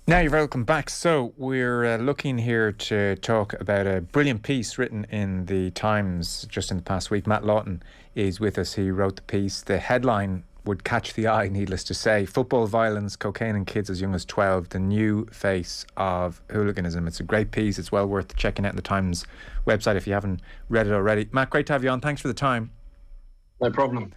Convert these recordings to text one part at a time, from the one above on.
Now you're welcome back. So we're looking here to talk about a brilliant piece written in the Times just in the past week. Matt Lawton is with us. He wrote the piece. The headline would catch the eye, needless to say. Football violence, cocaine in kids as young as 12, the new face of hooliganism. It's a great piece. It's well worth checking out on the Times website if you haven't read it already. Matt, great to have you on. Thanks for the time. No problem.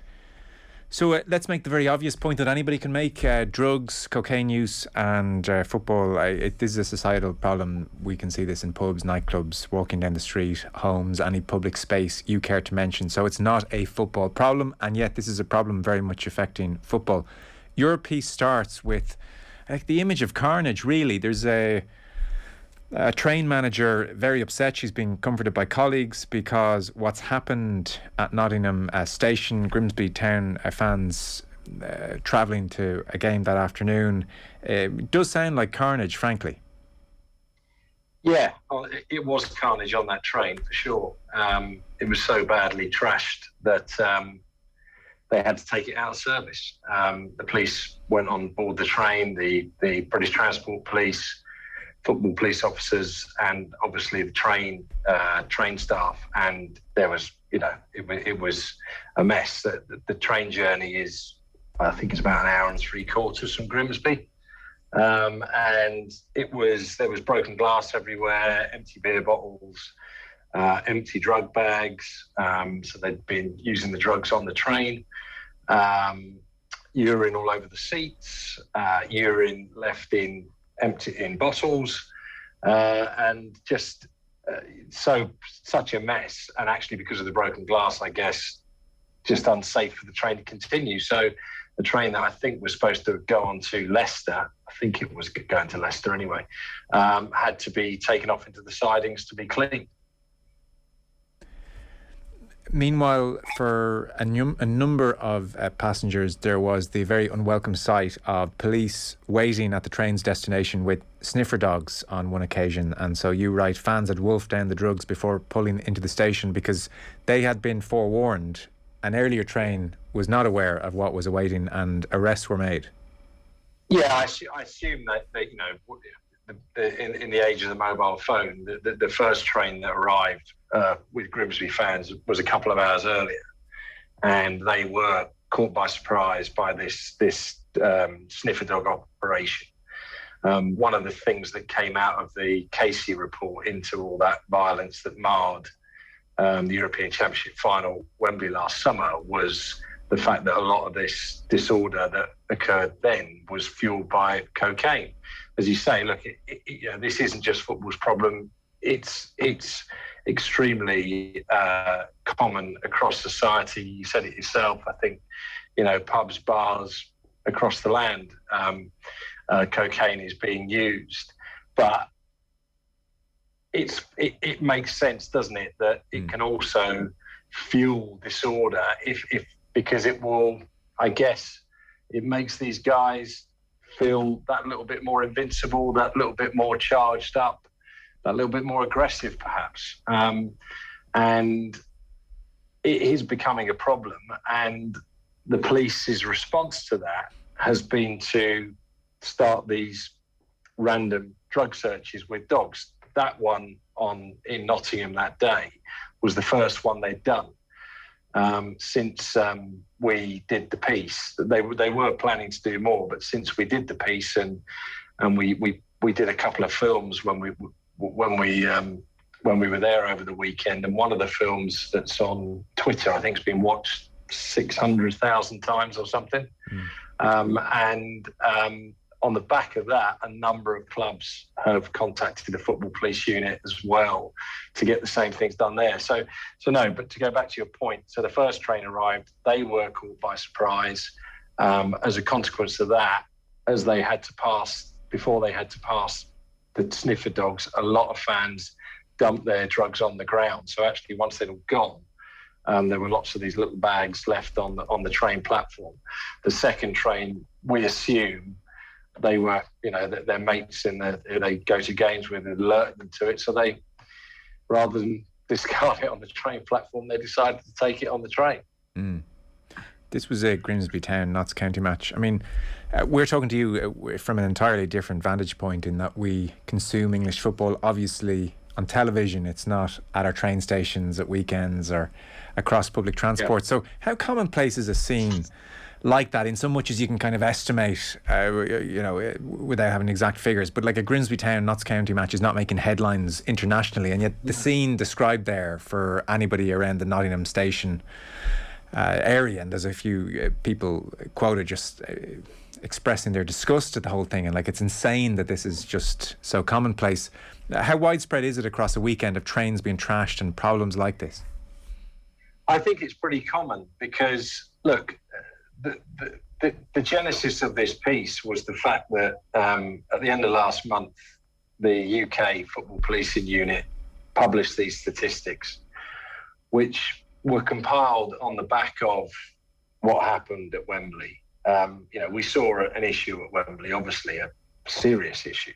So let's make the very obvious point that anybody can make. Drugs, cocaine use and football, this is a societal problem. We can see this in pubs, nightclubs, walking down the street, homes, any public space you care to mention. So it's not a football problem, and yet this is a problem very much affecting football. Your piece starts with the image of carnage, really. There's a train manager very upset. She's being comforted by colleagues because what's happened at Nottingham Station, Grimsby Town fans travelling to a game that afternoon, does sound like carnage, frankly. Yeah, it was carnage on that train for sure. It was so badly trashed that they had to take it out of service. The police went on board the train, the British Transport Police, football police officers, and obviously the train staff. And there was, it was a mess. The train journey is, I think it's about an hour and 3/4 from Grimsby. And there was broken glass everywhere, empty beer bottles, empty drug bags. So they'd been using the drugs on the train. Urine all over the seats, urine left in empty in bottles, and just such a mess. And actually, because of the broken glass, I guess, just unsafe for the train to continue. So the train that I think was supposed to go on to Leicester, I think it was going to Leicester anyway, had to be taken off into the sidings to be cleaned. Meanwhile, for a number of passengers, there was the very unwelcome sight of police waiting at the train's destination with sniffer dogs on one occasion. And so you write, fans had wolfed down the drugs before pulling into the station because they had been forewarned. An earlier train was not aware of what was awaiting and arrests were made. Yeah, I assume that in the age of the mobile phone, the first train that arrived with Grimsby fans was a couple of hours earlier, and they were caught by surprise by this sniffer dog operation. One of the things that came out of the Casey report into all that violence that marred the European Championship final Wembley last summer was the fact that a lot of this disorder that occurred then was fueled by cocaine. As you say, look, this isn't just football's problem. It's extremely common across society. You said it yourself. I think, pubs, bars across the land, cocaine is being used. But it makes sense, doesn't it, that it can also fuel disorder because it will, I guess, it makes these guys feel that little bit more invincible, that little bit more charged up, that little bit more aggressive, perhaps. And it is becoming a problem. And the police's response to that has been to start these random drug searches with dogs. That one in Nottingham that day was the first one they'd done since we did the piece. They were planning to do more, but since we did the piece and we did a couple of films when we were there over the weekend, and one of the films that's on Twitter, I think, has been watched 600,000 times or something. And on the back of that, a number of clubs have contacted the football police unit as well to get the same things done there. So no, but to go back to your point, so the first train arrived, they were caught by surprise. As a consequence of that, before they had to pass the sniffer dogs, a lot of fans dumped their drugs on the ground. So actually, once they'd all gone, there were lots of these little bags left on the train platform. The second train, we assume, they were, their mates they go to games with and alert them to it. So they, rather than discard it on the train platform, they decided to take it on the train. This was a Grimsby Town, Notts County match. I mean, We're talking to you from an entirely different vantage point in that we consume English football, obviously, on television. It's not at our train stations at weekends or across public transport. Yeah. So how commonplace is a scene like that, in so much as you can kind of estimate, without having exact figures, but like a Grimsby Town Notts County match is not making headlines internationally, and yet the scene described there for anybody around the Nottingham station area, and there's a few people quoted just expressing their disgust at the whole thing, and like it's insane that this is just so commonplace. How widespread is it across a weekend of trains being trashed and problems like this? I think it's pretty common because, look, the genesis of this piece was the fact that at the end of last month, the UK Football Policing Unit published these statistics, which were compiled on the back of what happened at Wembley. We saw an issue at Wembley, obviously a serious issue.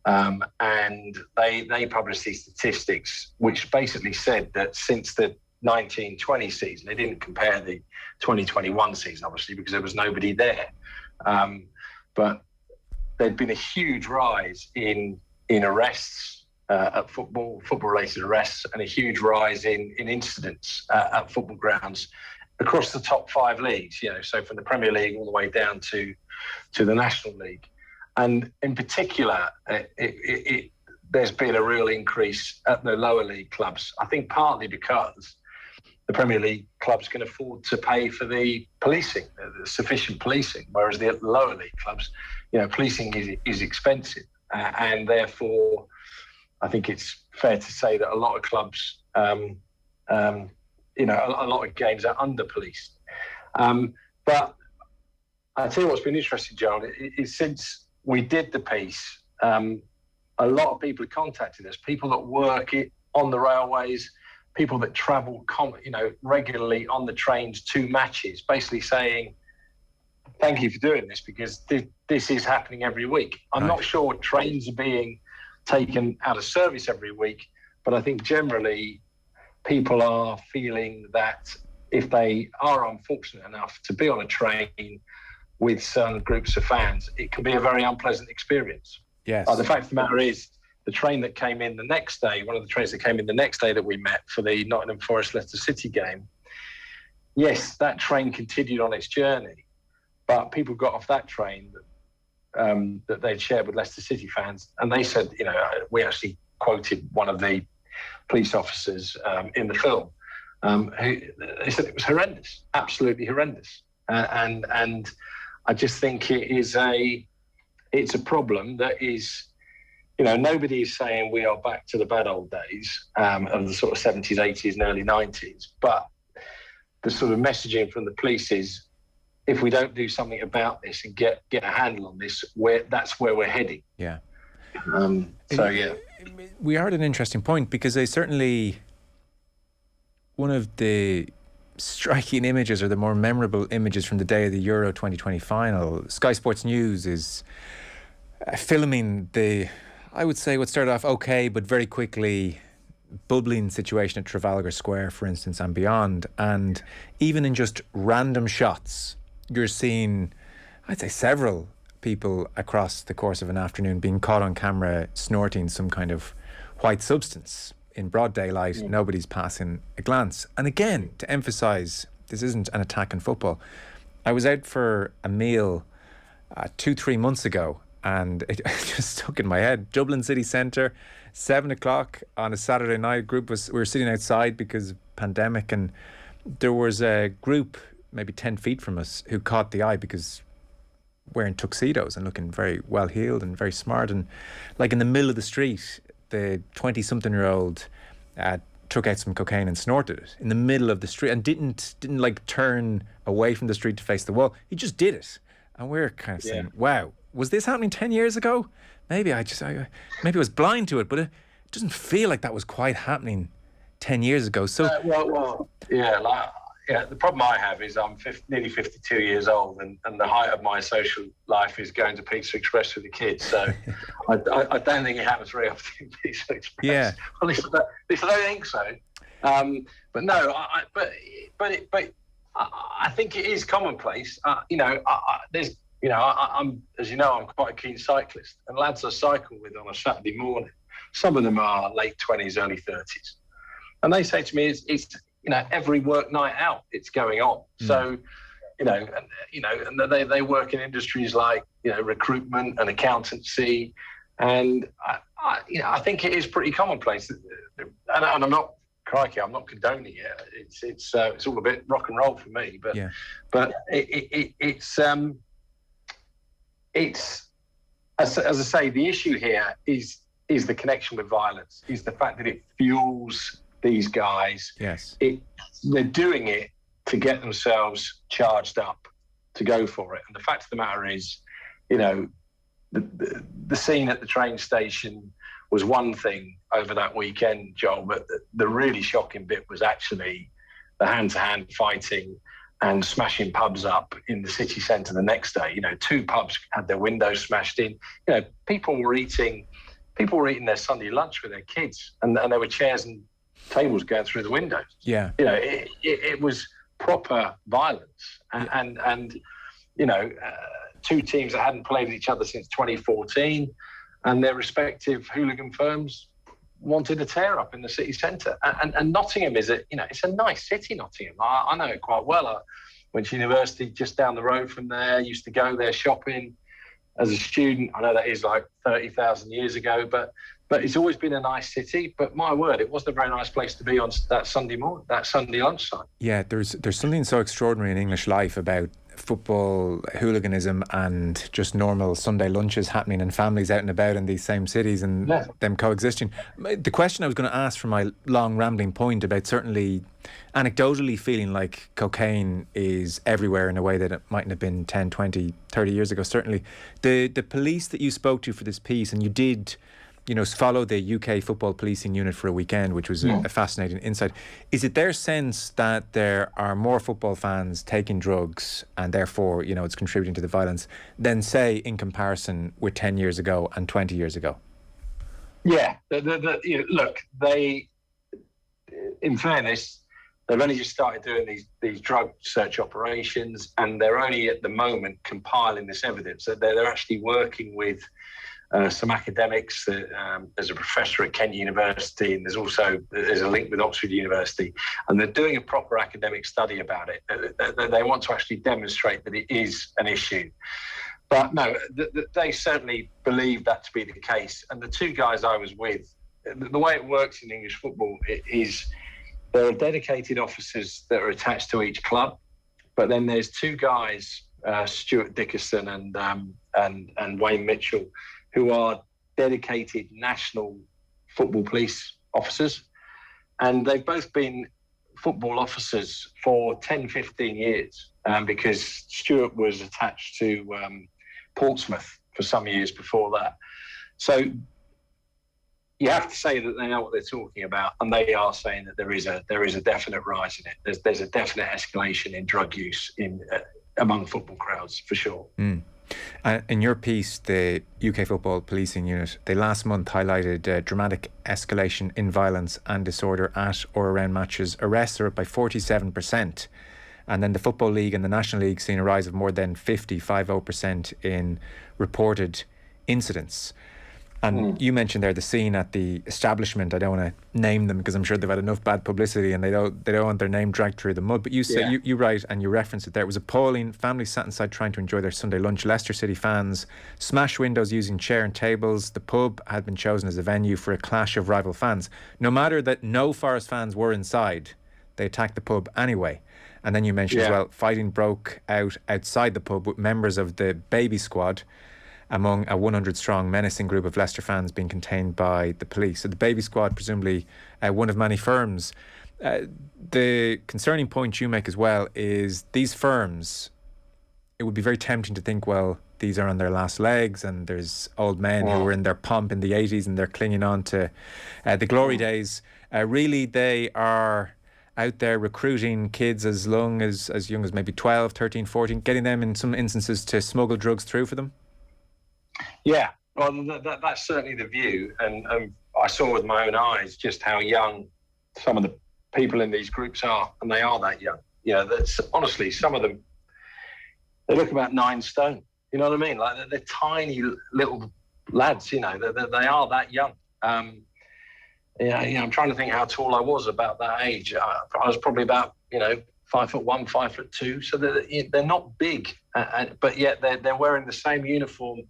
And they published these statistics, which basically said that since the 1920 season, they didn't compare the 2021 season, obviously, because there was nobody there. But there'd been a huge rise in arrests at football-related arrests, and a huge rise in incidents at football grounds across the top 5 leagues, so from the Premier League all the way down to the National League. And in particular, there's been a real increase at the lower league clubs, I think partly because the Premier League clubs can afford to pay for the policing, the sufficient policing, whereas the lower league clubs, policing is expensive. And therefore, I think it's fair to say that a lot of clubs, a lot of games are under-policed. But I tell you what's been interesting, John, is since we did the piece, a lot of people have contacted us, people that work on the railways, people that travel regularly on the trains to matches, basically saying, thank you for doing this, because this is happening every week. I'm not sure trains are being taken out of service every week, but I think generally people are feeling that if they are unfortunate enough to be on a train with certain groups of fans, it can be a very unpleasant experience. Yes. The fact of the matter is, the train that came in the next day, one of the trains that came in the next day that we met for the Nottingham Forest-Leicester City game, yes, that train continued on its journey, but people got off that train that they'd shared with Leicester City fans, and they said, we actually quoted one of the police officers in the film, who they said it was horrendous, absolutely horrendous, and I just think it's a problem that is, nobody is saying we are back to the bad old days of the sort of 70s, 80s, and early 90s, but the sort of messaging from the police is, if we don't do something about this and get a handle on this, that's where we're heading. Yeah. Yeah. We are at an interesting point, because they certainly, one of the striking images, or the more memorable images from the day of the Euro 2020 final, Sky Sports News is filming I would say what started off okay, but very quickly bubbling situation at Trafalgar Square, for instance, and beyond. And even in just random shots, you're seeing, I'd say, several people across the course of an afternoon being caught on camera snorting some kind of white substance in broad daylight. Yeah. Nobody's passing a glance. And again, to emphasise, this isn't an attack on football. I was out for a meal 2-3 months ago, and it just stuck in my head. Dublin city centre, 7:00 on a Saturday night. We were sitting outside because of pandemic, and there was a group maybe 10 feet from us who caught the eye because wearing tuxedos and looking very well heeled and very smart, and like in the middle of the street, the 20-something-year-old took out some cocaine and snorted it in the middle of the street, and didn't like turn away from the street to face the wall. He just did it, and we're kind of saying, wow, was this happening 10 years ago? Maybe I was blind to it, but it doesn't feel like that was quite happening 10 years ago. So the problem I have is I'm nearly 52 years old, and the height of my social life is going to Pizza Express with the kids. So I don't think it happens very often in Pizza Express. Yeah. Well, at least I don't think so. But no, I think it is commonplace. I'm, as you know, I'm quite a keen cyclist, and lads I cycle with on a Saturday morning, some of them are late 20s, early 30s, and they say to me, it's every work night out, it's going on. So, and they work in industries like recruitment and accountancy, and I think it is pretty commonplace. And I'm not. Crikey, I'm not condoning it. It's all a bit rock and roll for me, but it's as I say, the issue here is the connection with violence, is the fact that it fuels these guys. Yes, they're doing it to get themselves charged up to go for it. And the fact of the matter is, the scene at the train station was one thing over that weekend, Joel, but the really shocking bit was actually the hand-to-hand fighting and smashing pubs up in the city centre the next day. 2 pubs had their windows smashed in. People were eating their Sunday lunch with their kids, and there were chairs and tables going through the windows. Yeah. It was proper violence, and 2 teams that hadn't played each other since 2014, and their respective hooligan firms wanted a tear up in the city centre. And Nottingham it's a nice city, Nottingham. I know it quite well. I went to university just down the road from there, used to go there shopping as a student. I know that is like 30,000 years ago, but it's always been a nice city. But my word, it wasn't a very nice place to be on that Sunday morning, that Sunday lunchtime. Yeah, there's something so extraordinary in English life about football, hooliganism, and just normal Sunday lunches happening and families out and about in these same cities and them coexisting. The question I was going to ask from my long rambling point about certainly anecdotally feeling like cocaine is everywhere in a way that it mightn't have been 10, 20, 30 years ago, certainly. The police that you spoke to for this piece, and you did follow the UK football policing unit for a weekend, which was a fascinating insight. Is it their sense that there are more football fans taking drugs and therefore, it's contributing to the violence than, say, in comparison with 10 years ago and 20 years ago? Yeah. Look, in fairness, they've only just started doing these drug search operations, and they're only at the moment compiling this evidence. So they're actually working with some academics. There's a professor at Kent University, and there's a link with Oxford University, and they're doing a proper academic study about it. They want to actually demonstrate that it is an issue. But no, they certainly believe that to be the case. And the 2 guys I was with, the way it works in English football is there are dedicated officers that are attached to each club, but then there's 2 guys, Stuart Dickerson and Wayne Mitchell, who are dedicated national football police officers. And they've both been football officers for 10, 15 years, because Stuart was attached to Portsmouth for some years before that. So you have to say that they know what they're talking about, and they are saying that there is a definite rise in it. There's a definite escalation in drug use among football crowds, for sure. In your piece, the UK Football Policing Unit, they last month highlighted dramatic escalation in violence and disorder at or around matches. Arrests are up by 47%. And then the Football League and the National League seen a rise of more than 50% in reported incidents. And you mentioned there the scene at the establishment. I don't want to name them because I'm sure they've had enough bad publicity and they don't want their name dragged through the mud. But you say you write and you reference it there. It was appalling. Families sat inside trying to enjoy their Sunday lunch. Leicester City fans smashed windows using chair and tables. The pub had been chosen as a venue for a clash of rival fans. No matter that no Forest fans were inside, they attacked the pub anyway. And then you mentioned as well, fighting broke out outside the pub with members of the baby squad among a 100-strong menacing group of Leicester fans being contained by the police. So the baby squad, presumably one of many firms. The concerning point you make as well is these firms, it would be very tempting to think, well, these are on their last legs and there's old men who were in their pomp in the 80s and they're clinging on to the glory days. Really, they are out there recruiting kids as young as maybe 12, 13, 14, getting them in some instances to smuggle drugs through for them? Yeah, well, that's certainly the view. And I saw with my own eyes just how young some of the people in these groups are, and they are that young. That's honestly, some of them, they look about 9 stone. You know what I mean? Like they're tiny little lads. You know, they are that young. I'm trying to think how tall I was about that age. I was probably about 5'1", 5'2". So they're not big, but yet they're wearing the same uniform,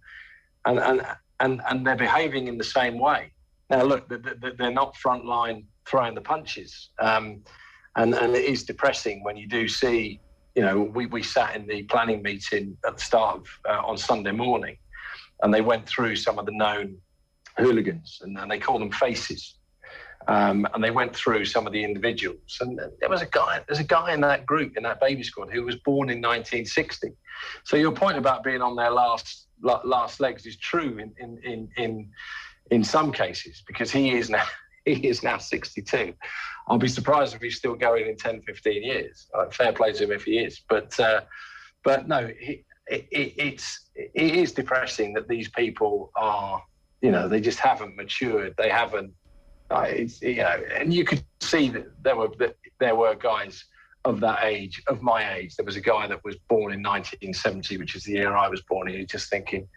and they're behaving in the same way. Now look, they're not frontline throwing the punches, and it is depressing when you do see. We sat in the planning meeting at the start of on Sunday morning, and they went through some of the known hooligans, and they call them faces. And they went through some of the individuals, and there's a guy in that group, in that baby squad, who was born in 1960. So your point about being on their last legs is true in some cases, because he is now 62. I'll be surprised if he's still going in 10, 15 years. Fair play to him if he is. But no, it is depressing that these people are, they just haven't matured. They haven't. And you could see that there were guys of that age, of my age. There was a guy that was born in 1970, which is the year I was born, and you're just thinking,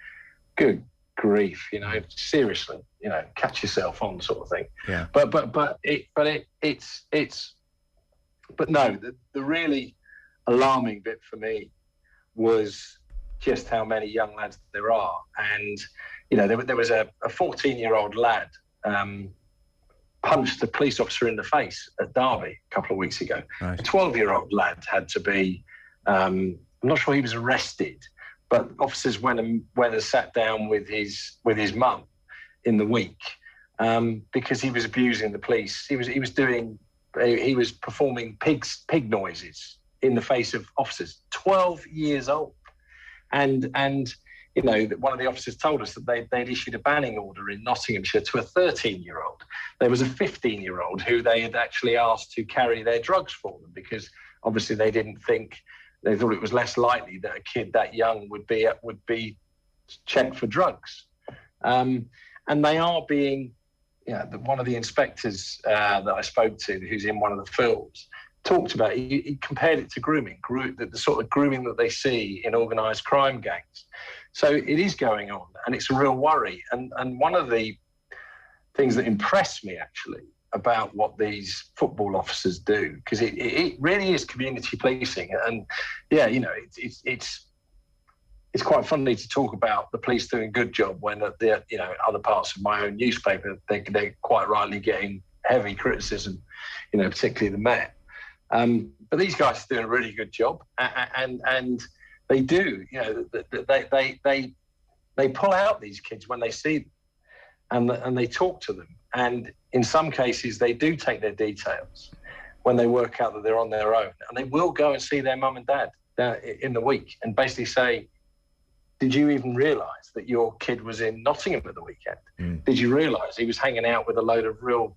good grief, seriously, catch yourself on, sort of thing. Yeah. But no, the really alarming bit for me was just how many young lads there are. And there was a 14-year-old lad punched a police officer in the face at Derby a couple of weeks ago. Right. A 12-year-old lad had to be, I'm not sure he was arrested, but officers went and sat down with his mum in the week because he was abusing the police. He was performing pig noises in the face of officers. 12 years old, and one of the officers told us that they'd issued a banning order in Nottinghamshire to a 13-year-old. There was a 15-year-old who they had actually asked to carry their drugs for them, because obviously they thought it was less likely that a kid that young would be checked for drugs. And they are being, one of the inspectors that I spoke to, who's in one of the films, talked about, he compared it to grooming, the sort of grooming that they see in organised crime gangs. So it is going on, and it's a real worry. And one of the things that impressed me, actually, about what these football officers do, because it really is community policing. And it's quite funny to talk about the police doing a good job when at the other parts of my own newspaper they're quite rightly getting heavy criticism, particularly the Met. But these guys are doing a really good job, and they do. They pull out these kids when they see them, and they talk to them. And in some cases, they do take their details when they work out that they're on their own, and they will go and see their mum and dad in the week and basically say, "Did you even realise that your kid was in Nottingham at the weekend? Mm. Did you realise he was hanging out with a load of real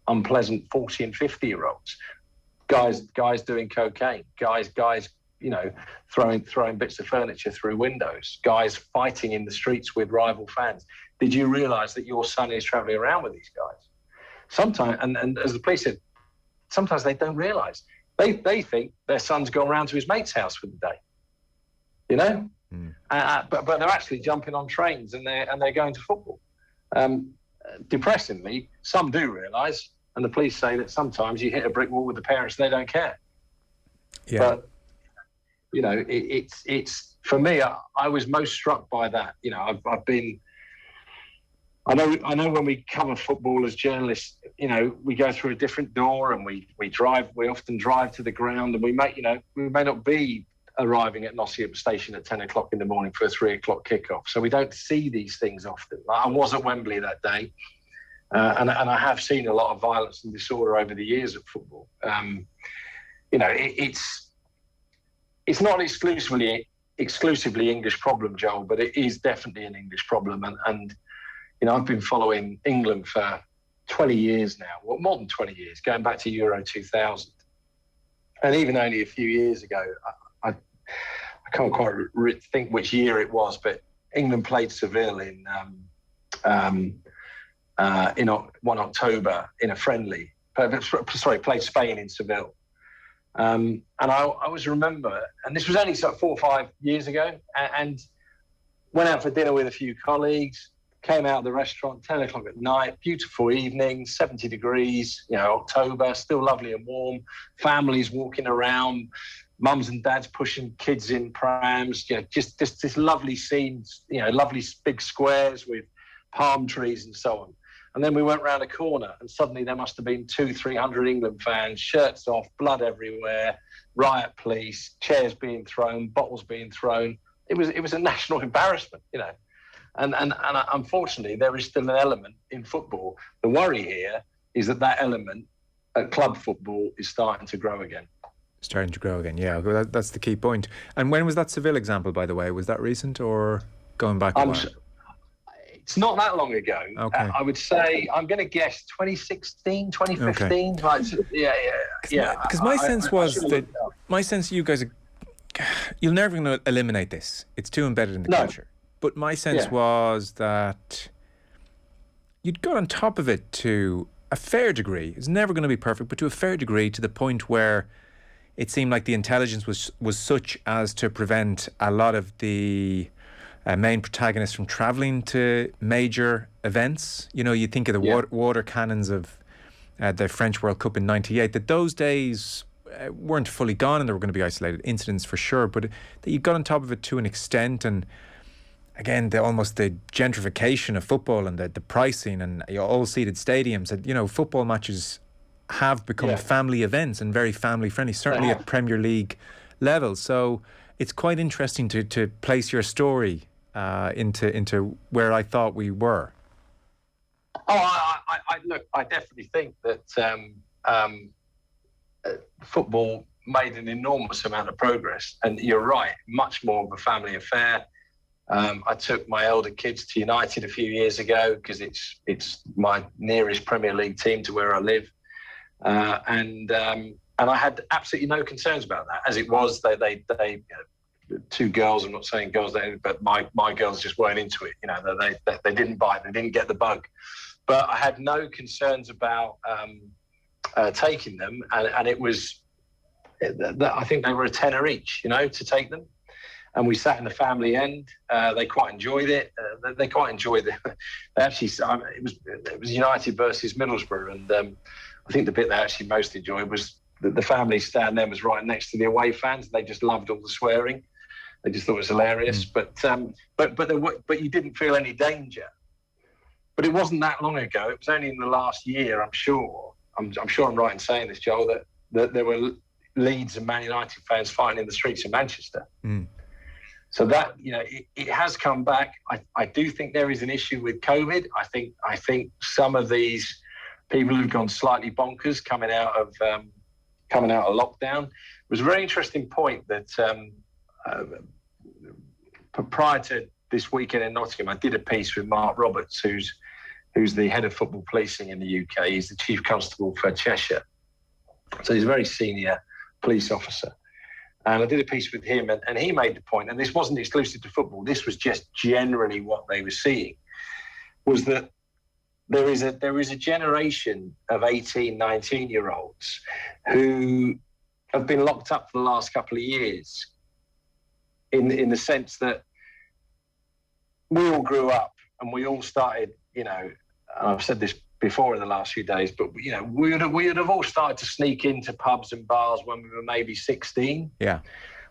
unpleasant 40 and 50-year-olds, guys doing cocaine, guys, throwing bits of furniture through windows, guys fighting in the streets with rival fans? Did you realise that your son is travelling around with these guys?" Sometimes, and as the police said, sometimes they don't realise. They think their son's gone round to his mate's house for the day, Mm. But they're actually jumping on trains and they're going to football. Depressingly, some do realise, and the police say that sometimes you hit a brick wall with the parents and they don't care. Yeah. But it's for me. I was most struck by that. I've been. I know when we cover football as journalists, we go through a different door and we drive. We often drive to the ground, and we may not be arriving at Nottingham Station at 10 o'clock in the morning for a 3 o'clock kickoff. So we don't see these things often. I was at Wembley that day, and I have seen a lot of violence and disorder over the years at football. It's not exclusively English problem, Joel, but it is definitely an English problem. And I've been following England for 20 years now, well, more than 20 years, going back to Euro 2000. And even only a few years ago, I can't quite think which year it was, but England played Seville in 1 October in a friendly. Played Spain in Seville. And I always remember, and this was only sort of 4 or 5 years ago, and went out for dinner with a few colleagues, came out of the restaurant, 10 o'clock at night, beautiful evening, 70 degrees, October, still lovely and warm, families walking around, mums and dads pushing kids in prams, just this lovely scenes, lovely big squares with palm trees and so on. And then we went round a corner and suddenly there must have been 200-300 England fans, shirts off, blood everywhere, riot police, chairs being thrown, bottles being thrown. It was a national embarrassment, And unfortunately, there is still an element in football. The worry here is that element at club football is starting to grow again. Starting to grow again, yeah. Well, that's the key point. And when was that Seville example, by the way? Was that recent or going back a while? It's not that long ago. Okay. I would say, I'm going to guess 2016, 2015. Okay. Yeah. Because my sense you guys, you're never going to eliminate this. It's too embedded in the culture. But my sense was that you'd got on top of it to a fair degree. It's never going to be perfect, but to a fair degree, to the point where it seemed like the intelligence was such as to prevent a lot of the main protagonists from travelling to major events. You think of the water cannons of the French World Cup in '98, that those days weren't fully gone and there were going to be isolated incidents for sure, but that you got on top of it to an extent. And again, almost the gentrification of football and the pricing and all-seated stadiums, that football matches have become family events and very family friendly, certainly at Premier League level. So it's quite interesting to place your story into where I thought we were. I definitely think that football made an enormous amount of progress, and you're right, much more of a family affair. I took my elder kids to United a few years ago because it's my nearest Premier League team to where I live, and I had absolutely no concerns about that. As it was, they two girls, I'm not saying girls, but my girls just weren't into it. They didn't bite, they didn't get the bug. But I had no concerns about taking them, and it was, I think they were a tenner each, to take them. And we sat in the family end. They quite enjoyed it. They quite enjoyed it. They actually, it was United versus Middlesbrough, and I think the bit they actually most enjoyed was the family stand there was right next to the away fans. They just loved all the swearing. They just thought it was hilarious. But you didn't feel any danger. But it wasn't that long ago. It was only in the last year, I'm sure. I'm sure I'm right in saying this, Joel, that there were Leeds and Man United fans fighting in the streets of Manchester. So that, it has come back. I do think there is an issue with COVID. I think some of these people who've gone slightly bonkers coming out of lockdown. It was a very interesting point that prior to this weekend in Nottingham, I did a piece with Mark Roberts, who's the head of football policing in the UK. He's the chief constable for Cheshire. So he's a very senior police officer. And I did a piece with him, and he made the point, and this wasn't exclusive to football, this was just generally what they were seeing, was that there is a generation of 18, 19-year-olds who have been locked up for the last couple of years in the sense that we all grew up and we all started, and I've said this before in the last few days, but we would have all started to sneak into pubs and bars when we were maybe 16. Yeah.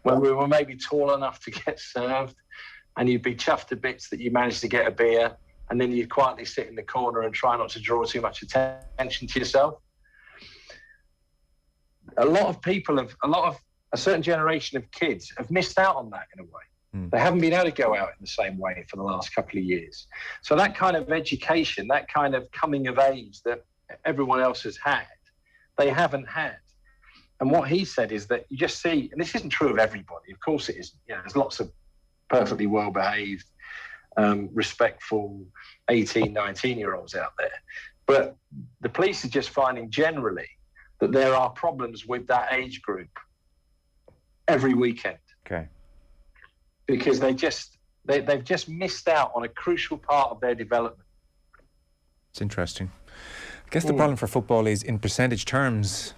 When we were maybe tall enough to get served, and you'd be chuffed to bits that you managed to get a beer, and then you'd quietly sit in the corner and try not to draw too much attention to yourself. A certain generation of kids have missed out on that in a way. They haven't been able to go out in the same way for the last couple of years. So that kind of education, that kind of coming of age that everyone else has had, they haven't had. And what he said is that you just see, and this isn't true of everybody, of course it isn't. There's lots of perfectly well-behaved, respectful 18, 19-year-olds out there. But the police are just finding generally that there are problems with that age group every weekend. Okay. Because they've just missed out on a crucial part of their development. It's interesting. I guess the problem for football is, in percentage terms,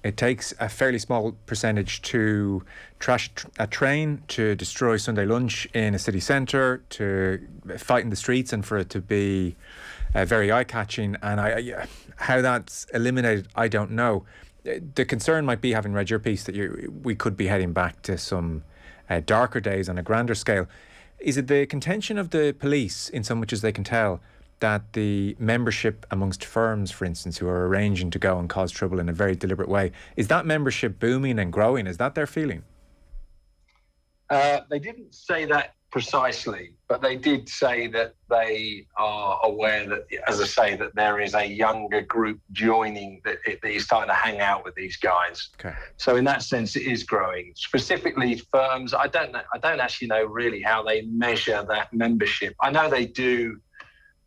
It takes a fairly small percentage to trash a train, to destroy Sunday lunch in a city centre, to fight in the streets, and for it to be very eye-catching. And how that's eliminated, I don't know. The concern might be, having read your piece, that we could be heading back to some darker days on a grander scale. Is it the contention of the police, in so much as they can tell, that the membership amongst firms, for instance, who are arranging to go and cause trouble in a very deliberate way, is that membership booming and growing? Is that their feeling? They didn't say that precisely, but they did say that they are aware that, as I say, that there is a younger group joining, that is starting to hang out with these guys. Okay. So in that sense, it is growing. Specifically, firms, I don't actually know really how they measure that membership. I know they do.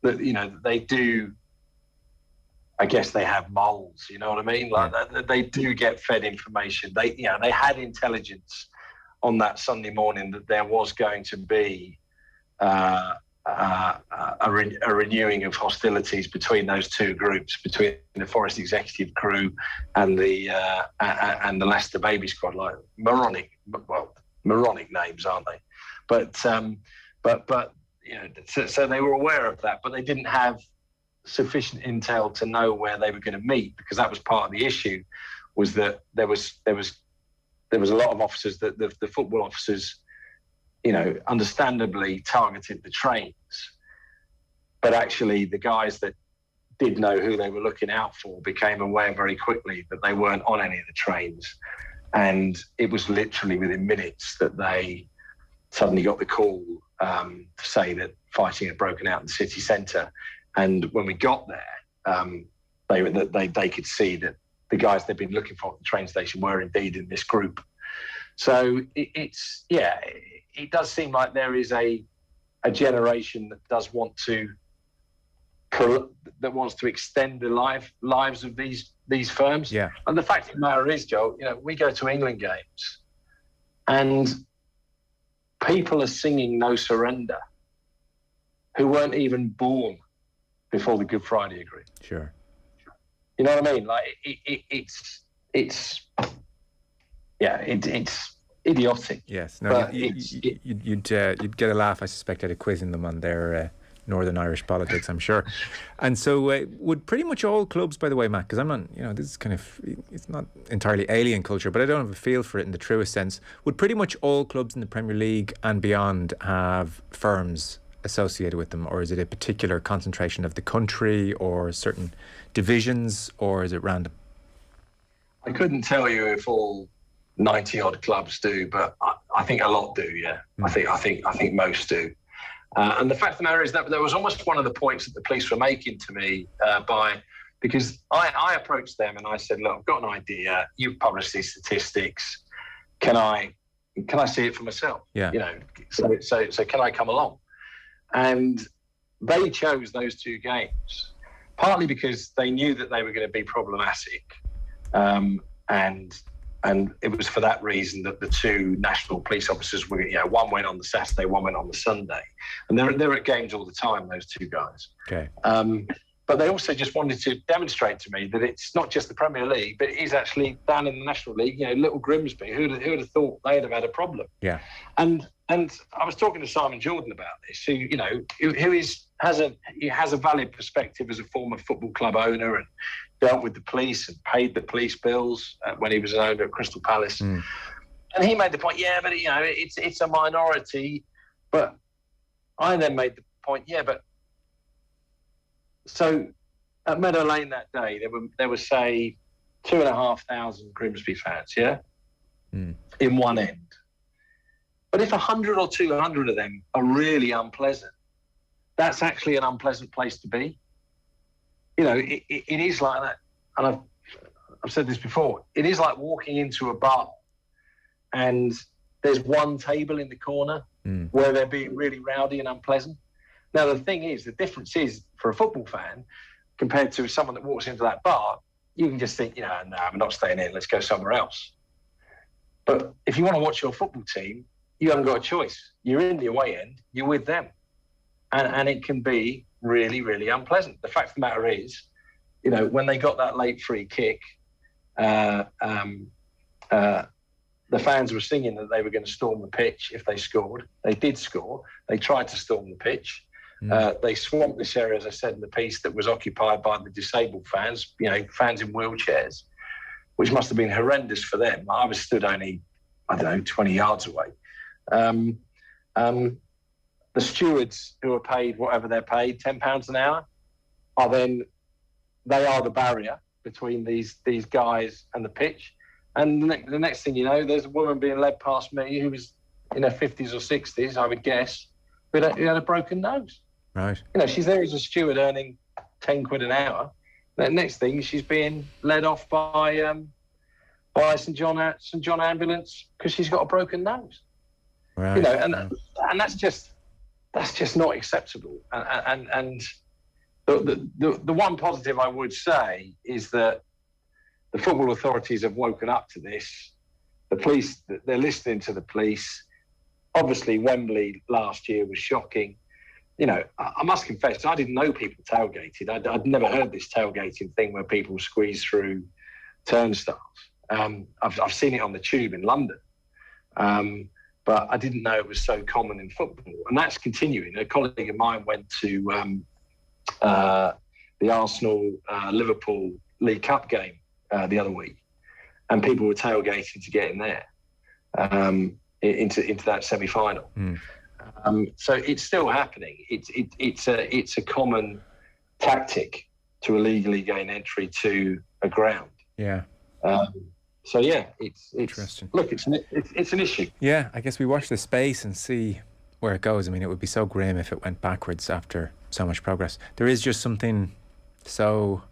That, you know, they do, I guess they have moles, you know what I mean? Like they do get fed information. They had intelligence on that Sunday morning that there was going to be a renewing of hostilities between those two groups, between the Forest Executive crew and the Leicester Baby Squad. Like moronic names, aren't they? But you know, so they were aware of that, but they didn't have sufficient intel to know where they were going to meet, because that was part of the issue. Was that there was a lot of officers that the football officers, you know, understandably targeted the trains, but actually the guys that did know who they were looking out for became aware very quickly that they weren't on any of the trains, and it was literally within minutes that they suddenly got the call to say that fighting had broken out in the city centre. And when we got there, they could see that the guys they'd been looking for at the train station were indeed in this group. So it does seem like there is a generation that does want to wants to extend the lives of these firms. Yeah. And the fact of the matter is, Joe, you know, we go to England games and people are singing No Surrender who weren't even born before the Good Friday Agreement. Sure. You know what I mean? Like it's idiotic. Yes. No, you'd get a laugh, I suspect, out of quizzing them on their Northern Irish politics, I'm sure. And so would pretty much all clubs, by the way, Matt, because I'm not, you know, this is kind of, it's not entirely alien culture, but I don't have a feel for it in the truest sense. Would pretty much all clubs in the Premier League and beyond have firms associated with them, or is it a particular concentration of the country or certain divisions, or is it random? I couldn't tell you if all 90 odd clubs do, but I think a lot do. Yeah, I think most do. And the fact of the matter is that there was almost one of the points that the police were making to me because I approached them and I said, look, I've got an idea. You've published these statistics. Can I see it for myself? Yeah. You know, so can I come along? And they chose those two games, partly because they knew that they were going to be problematic. And it was for that reason that the two national police officers were, you know, one went on the Saturday, one went on the Sunday. And they're at games all the time, those two guys. Okay. But they also just wanted to demonstrate to me that it's not just the Premier League, but it is actually down in the National League, you know, Little Grimsby, who'd have thought they'd have had a problem. Yeah. And I was talking to Simon Jordan about this, who, you know, has a valid perspective as a former football club owner and dealt with the police and paid the police bills when he was an owner at Crystal Palace. And he made the point, yeah, but, you know, it's a minority. But I then made the point, yeah, but so at Meadow Lane that day, there were say 2,500 Grimsby fans, yeah, in one end. But if 100 or 200 of them are really unpleasant, that's actually an unpleasant place to be. You know, it is like that. And I've said this before. It is like walking into a bar and there's one table in the corner where they're being really rowdy and unpleasant. Now, the thing is, the difference is, for a football fan, compared to someone that walks into that bar, you can just think, you know, no, I'm not staying here, let's go somewhere else. But if you want to watch your football team, you haven't got a choice. You're in the away end, you're with them. And it can be really, really unpleasant. The fact of the matter is, you know, when they got that late free kick, the fans were singing that they were going to storm the pitch if they scored. They did score. They tried to storm the pitch. They swamped this area, as I said in the piece, that was occupied by the disabled fans, fans in wheelchairs, which must have been horrendous for them. I was stood only, 20 yards away. The stewards, who are paid whatever they're paid, £10 an hour, they are the barrier between these guys and the pitch. And the next thing you know, there's a woman being led past me who was in her 50s or 60s, I would guess, who had a broken nose. Right. She's there as a steward earning 10 quid an hour. The next thing, she's being led off by St John ambulance because she's got a broken nose. Right. And that's just not acceptable. And the one positive I would say is that the football authorities have woken up to this. The police, they're listening to the police. Obviously, Wembley last year was shocking. I must confess, I didn't know people tailgated. I'd never heard this tailgating thing where people squeeze through turnstiles. I've seen it on the tube in London, but I didn't know it was so common in football. And that's continuing. A colleague of mine went to the Arsenal-Liverpool League Cup game the other week, and people were tailgating to get in there into that semi-final. So it's still happening. It's a common tactic to illegally gain entry to a ground. Yeah. So yeah, it's interesting. Look, it's an issue. Yeah, I guess we watch the space and see where it goes. I mean, it would be so grim if it went backwards after so much progress. There is just something so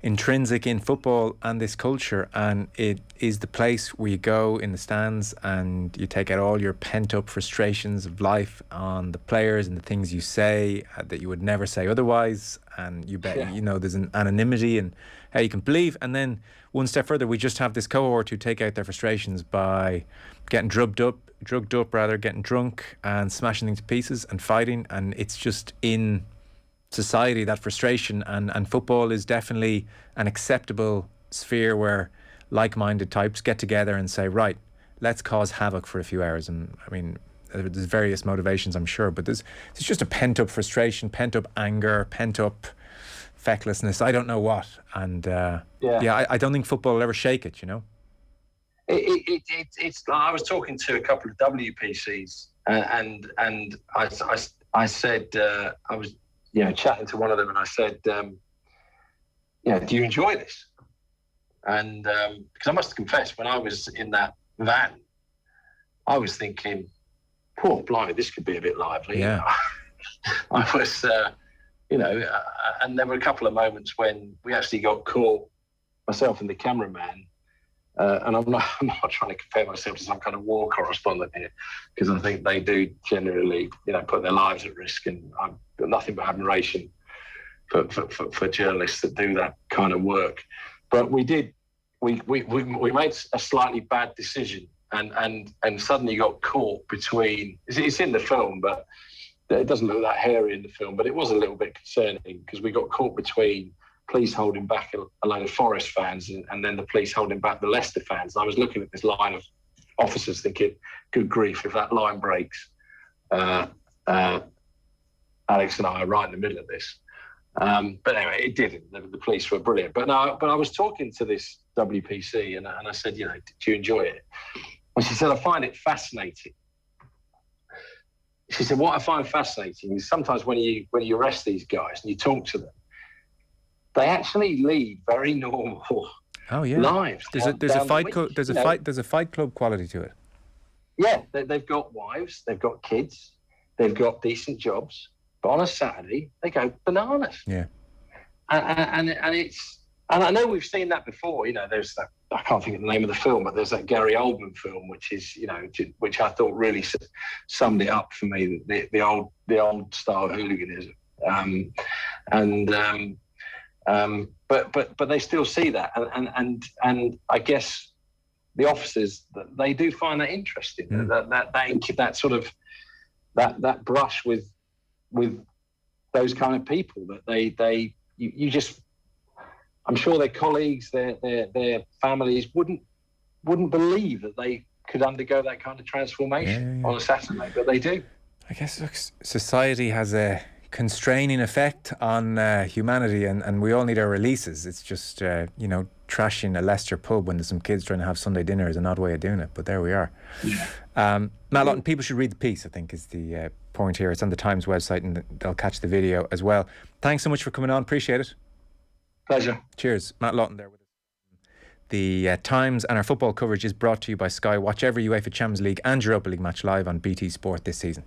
intrinsic in football and this culture, and it is the place where you go in the stands and you take out all your pent-up frustrations of life on the players and the things you say that you would never say otherwise, and you bet there's an anonymity and how you can believe. And then one step further, we just have this cohort who take out their frustrations by getting drugged up, getting drunk and smashing things to pieces and fighting. And it's just in society, that frustration, and football is definitely an acceptable sphere where like-minded types get together and say, right, let's cause havoc for a few hours. And I mean, there's various motivations, I'm sure, but it's just a pent-up frustration, pent-up anger, pent-up fecklessness, I don't know what. And I don't think football will ever shake it, It's I was talking to a couple of WPCs and I said I was chatting to one of them, and I said, do you enjoy this? And because I must confess, when I was in that van, I was thinking, poor blimey, this could be a bit lively. Yeah. I was, and there were a couple of moments when we actually got caught, myself and the cameraman, and I'm not trying to compare myself to some kind of war correspondent here, because I think they do generally, put their lives at risk, and I've got nothing but admiration for journalists that do that kind of work. But we made a slightly bad decision, and suddenly got caught between. It's in the film, but it doesn't look that hairy in the film. But it was a little bit concerning because we got caught between police holding back a load of Forest fans and then the police holding back the Leicester fans. And I was looking at this line of officers thinking, good grief, if that line breaks, Alex and I are right in the middle of this. But anyway, it didn't. The police were brilliant. But I was talking to this WPC and I said, do you enjoy it? And she said, I find it fascinating. She said, what I find fascinating is sometimes when you arrest these guys and you talk to them, they actually lead very normal lives. There's a fight club quality to it. Yeah, they've got wives, they've got kids, they've got decent jobs, but on a Saturday they go bananas. Yeah, and I know we've seen that before. There's that, I can't think of the name of the film, but there's that Gary Oldman film, which is which I thought really summed it up for me. The old style hooliganism, but they still see that, and I guess the officers, they do find that interesting. That sort of that brush with those kind of people that you just, I'm sure their colleagues, their families wouldn't believe that they could undergo that kind of transformation on a Saturday, but they do. I guess, look, society has a constraining effect on humanity, and we all need our releases. It's just, trashing a Leicester pub when there's some kids trying to have Sunday dinner is an odd way of doing it, but there we are. Yeah. Matt Lawton, people should read the piece, I think, is the point here. It's on the Times website, and they'll catch the video as well. Thanks so much for coming on. Appreciate it. Pleasure. Cheers. Matt Lawton there with us. The Times, and our football coverage is brought to you by Sky. Watch every UEFA Champions League and Europa League match live on BT Sport this season.